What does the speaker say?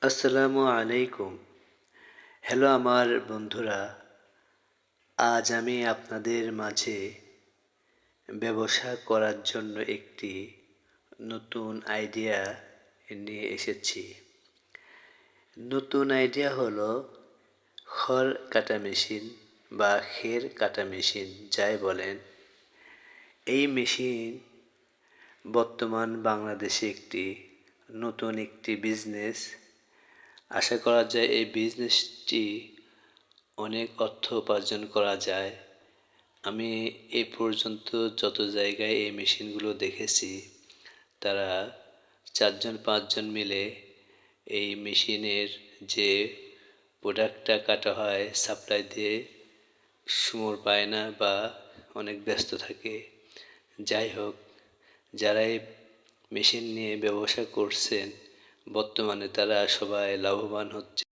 আসসালামু আলাইকুম। হ্যালো আমার বন্ধুরা, আজ আমি আপনাদের মাঝে ব্যবসা করার জন্য একটি নতুন আইডিয়া নিয়ে এসেছি। নতুন আইডিয়া হলো খড় কাটা মেশিন বা খের কাটা মেশিন যাই বলেন। এই মেশিন বর্তমান বাংলাদেশে নতুন একটি বিজনেস। আশা করা যায় এই বিজনেসটি অনেক অর্থ উপার্জন করা যায়। আমি এ পর্যন্ত যত জায়গায় এই মেশিনগুলো দেখেছি, তারা ৪-৫ জন মিলে এই মেশিনের যে প্রোডাক্টটা কাটা হয় সাপ্লাই দিয়ে সময় পায় না বা অনেক ব্যস্ত থাকে। যাই হোক, যারা এই মেশিন নিয়ে ব্যবসা করছেন বর্তমানে তারা সবাই লাভবান হচ্ছে।